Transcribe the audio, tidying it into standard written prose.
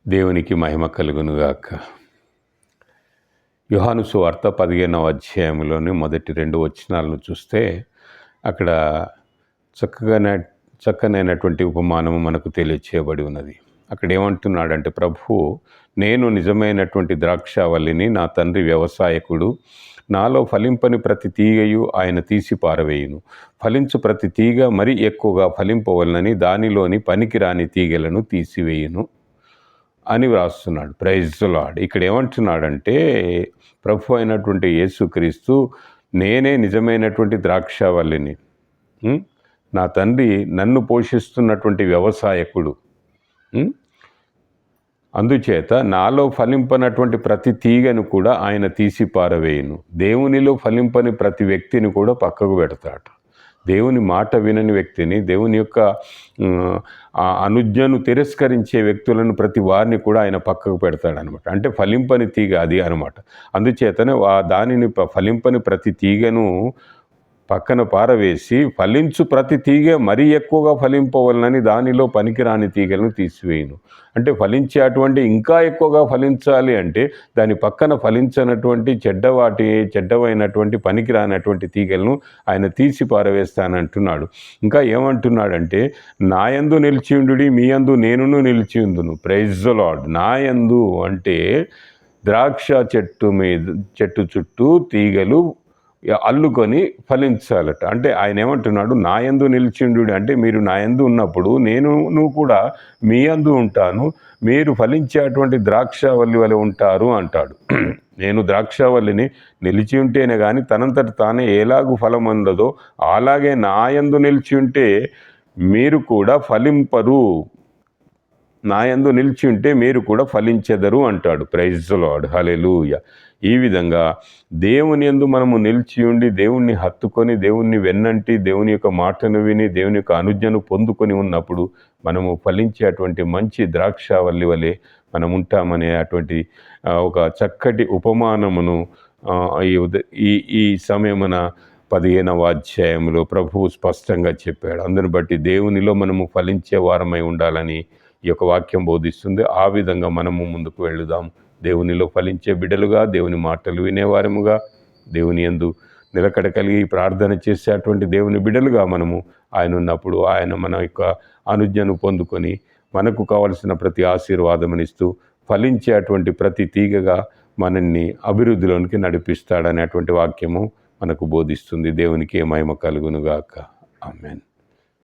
దేవునికి మహిమ కలుగునుగాక. యోహాను సువార్త 15వ అధ్యాయంలోని మొదటి 2 వచనాలను చూస్తే అక్కడ చక్కనైనటువంటి ఉపమానము మనకు తెలియచేయబడి ఉన్నది. అక్కడ ఏమంటున్నాడంటే ప్రభువు, నేను నిజమైనటువంటి ద్రాక్షావల్లిని, నా తండ్రి వ్యవసాయకుడు. నాలో ఫలింపని ప్రతి తీగయు ఆయన తీసి పారవేయును. ఫలించు ప్రతి తీగ మరి ఎక్కువగా ఫలింపవలనని దానిలోని పనికిరాని తీగలను తీసివేయును అని వ్రాస్తున్నాడు. Praise the lord. ఇక్కడ ఏమంటున్నాడంటే ప్రభు అయినటువంటి యేసుక్రీస్తు, నేనే నిజమైనటువంటి ద్రాక్షావల్లిని, నా తండ్రి నన్ను పోషిస్తున్నటువంటి వ్యవసాయకుడు. అందుచేత నాలో ఫలింపనటువంటి ప్రతి తీగను కూడా ఆయన తీసి పారవేయును. దేవునిలో ఫలింపని ప్రతి వ్యక్తిని కూడా పక్కకు పెడతాడు. దేవుని మాట వినని వ్యక్తిని, దేవుని యొక్క అనుజ్ఞను తిరస్కరించే వ్యక్తులను ప్రతి వారిని కూడా ఆయన పక్కకు పెడతాడనమాట. అంటే ఫలింపని తీగ అది అనమాట. అందుచేతనే దానిని ఫలింపని ప్రతి తీగను పక్కన పారవేసి, ఫలించు ప్రతి తీగ మరీ ఎక్కువగా ఫలింపవలనని దానిలో పనికిరాని తీగలను తీసివేయును. అంటే ఫలించేటువంటి ఇంకా ఎక్కువగా ఫలించాలి అంటే దాని పక్కన ఫలించనటువంటి చెడ్డవైనటువంటి పనికిరానటువంటి తీగలను ఆయన తీసి పారవేస్తానంటున్నాడు. ఇంకా ఏమంటున్నాడంటే, నాయందు నిలిచియుండు, మీ యందు నేనును నిలిచియుందును. Praise the lord. నాయందు అంటే ద్రాక్ష చెట్టు చుట్టూ తీగలు అల్లుకొని ఫలించాలట. అంటే ఆయన ఏమంటున్నాడు, నా యందు నిలిచిండు అంటే మీరు నా యందు ఉన్నప్పుడు నువ్వు కూడా మీ యందు ఉంటాను, మీరు ఫలించేటువంటి ద్రాక్షావల్లి వలె ఉంటారు అంటాడు. నేను ద్రాక్షావల్లిని, నిలిచి ఉంటేనే కానీ తనంతట తానే ఎలాగూ ఫలం అందదో అలాగే నా యందు నిలిచి ఉంటే మీరు కూడా ఫలింపరు, నా యందు నిలిచి ఉంటే మీరు కూడా ఫలించెదరు అంటాడు. Praise the Lord. హల్లెలూయా. ఈ విధంగా దేవుని యందు మనము నిలిచి ఉండి, దేవుణ్ణి హత్తుకొని, దేవుణ్ణి వెన్నంటి, దేవుని యొక్క మాటను విని, దేవుని యొక్క అనుజ్ఞను పొందుకొని ఉన్నప్పుడు మనము ఫలించేటువంటి మంచి ద్రాక్షావల్లి వలె మనం ఉంటామనే అటువంటి ఒక చక్కటి ఉపమానమును ఈ సమయమున 15వ అధ్యాయంలో ప్రభువు స్పష్టంగా చెప్పాడు. అందుని బట్టి దేవునిలో మనము ఫలించే వారమై ఉండాలని ఈ యొక్క వాక్యం బోధిస్తుంది. ఆ విధంగా మనము ముందుకు వెళుదాం. దేవునిలో ఫలించే బిడ్డలుగా, దేవుని మాటలు వినేవారముగా, దేవుని యందు నిలకడ కలిగి ప్రార్థన చేసేటువంటి దేవుని బిడ్డలుగా మనము ఆయన ఉన్నప్పుడు ఆయన మన యొక్క అనుజ్ఞను పొందుకొని మనకు కావలసిన ప్రతి ఆశీర్వాదమునిస్తూ ఫలించేటువంటి ప్రతి తీగగా మనల్ని అభివృద్ధిలోనికి నడిపిస్తాడనేటువంటి వాక్యము మనకు బోధిస్తుంది. దేవునికి మహిమ కలుగునుగాక. ఆమేన్.